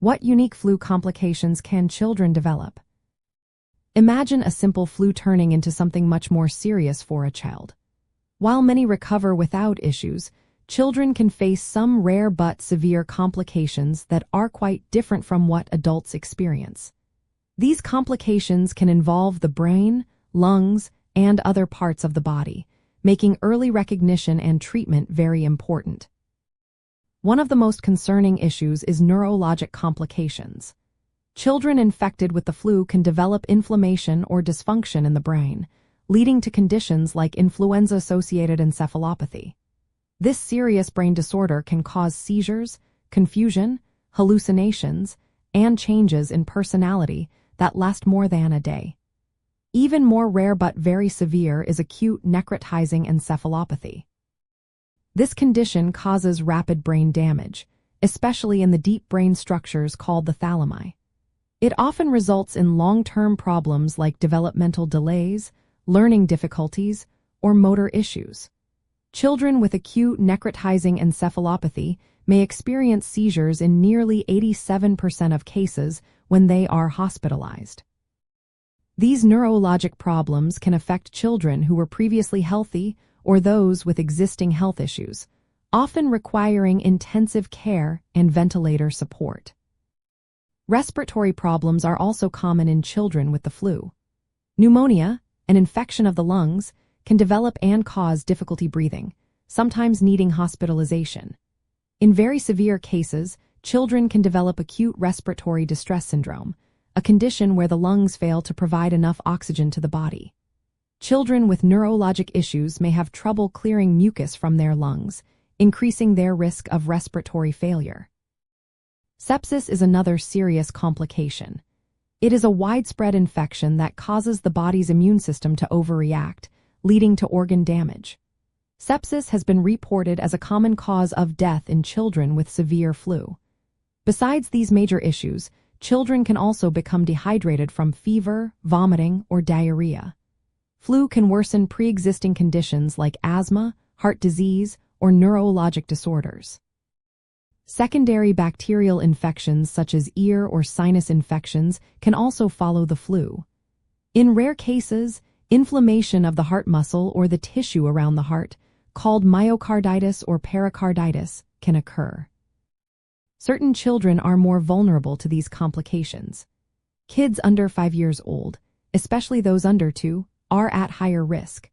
What unique flu complications can children develop? Imagine a simple flu turning into something much more serious for a child. While many recover without issues, children can face some rare but severe complications that are quite different from what adults experience. These complications can involve the brain, lungs, and other parts of the body, making early recognition and treatment very important. One of the most concerning issues is neurologic complications. Children infected with the flu can develop inflammation or dysfunction in the brain, leading to conditions like influenza-associated encephalopathy. This serious brain disorder can cause seizures, confusion, hallucinations, and changes in personality that last more than a day. Even more rare but very severe is acute necrotizing encephalopathy. This condition causes rapid brain damage, especially in the deep brain structures called the thalami. It often results in long-term problems like developmental delays, learning difficulties, or motor issues. Children with acute necrotizing encephalopathy may experience seizures in nearly 87% of cases when they are hospitalized. These neurologic problems can affect children who were previously healthy or those with existing health issues, often requiring intensive care and ventilator support. Respiratory problems are also common in children with the flu. Pneumonia, an infection of the lungs, can develop and cause difficulty breathing, sometimes needing hospitalization. In very severe cases, children can develop acute respiratory distress syndrome, a condition where the lungs fail to provide enough oxygen to the body. Children with neurologic issues may have trouble clearing mucus from their lungs, increasing their risk of respiratory failure. Sepsis is another serious complication. It is a widespread infection that causes the body's immune system to overreact, leading to organ damage. Sepsis has been reported as a common cause of death in children with severe flu. Besides these major issues, children can also become dehydrated from fever, vomiting, or diarrhea. Flu can worsen pre-existing conditions like asthma, heart disease, or neurologic disorders. Secondary bacterial infections such as ear or sinus infections can also follow the flu. In rare cases, inflammation of the heart muscle or the tissue around the heart, called myocarditis or pericarditis, can occur. Certain children are more vulnerable to these complications. Kids under 5 years old, especially those under 2, are at higher risk.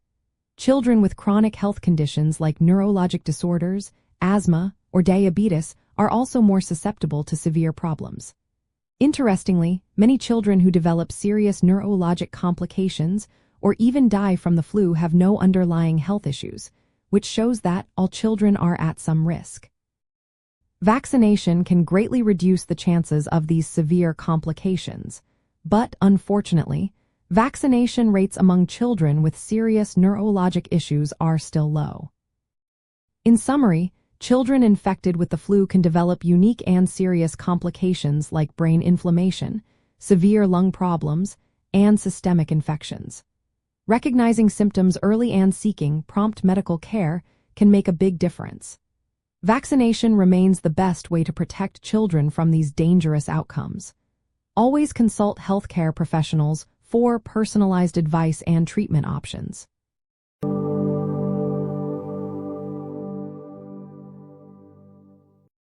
Children with chronic health conditions like neurologic disorders, asthma, or diabetes are also more susceptible to severe problems. Interestingly, many children who develop serious neurologic complications or even die from the flu have no underlying health issues, which shows that all children are at some risk. Vaccination can greatly reduce the chances of these severe complications, but unfortunately, vaccination rates among children with serious neurologic issues are still low. In summary, children infected with the flu can develop unique and serious complications like brain inflammation, severe lung problems, and systemic infections. Recognizing symptoms early and seeking prompt medical care can make a big difference. Vaccination remains the best way to protect children from these dangerous outcomes. Always consult healthcare professionals for personalized advice and treatment options.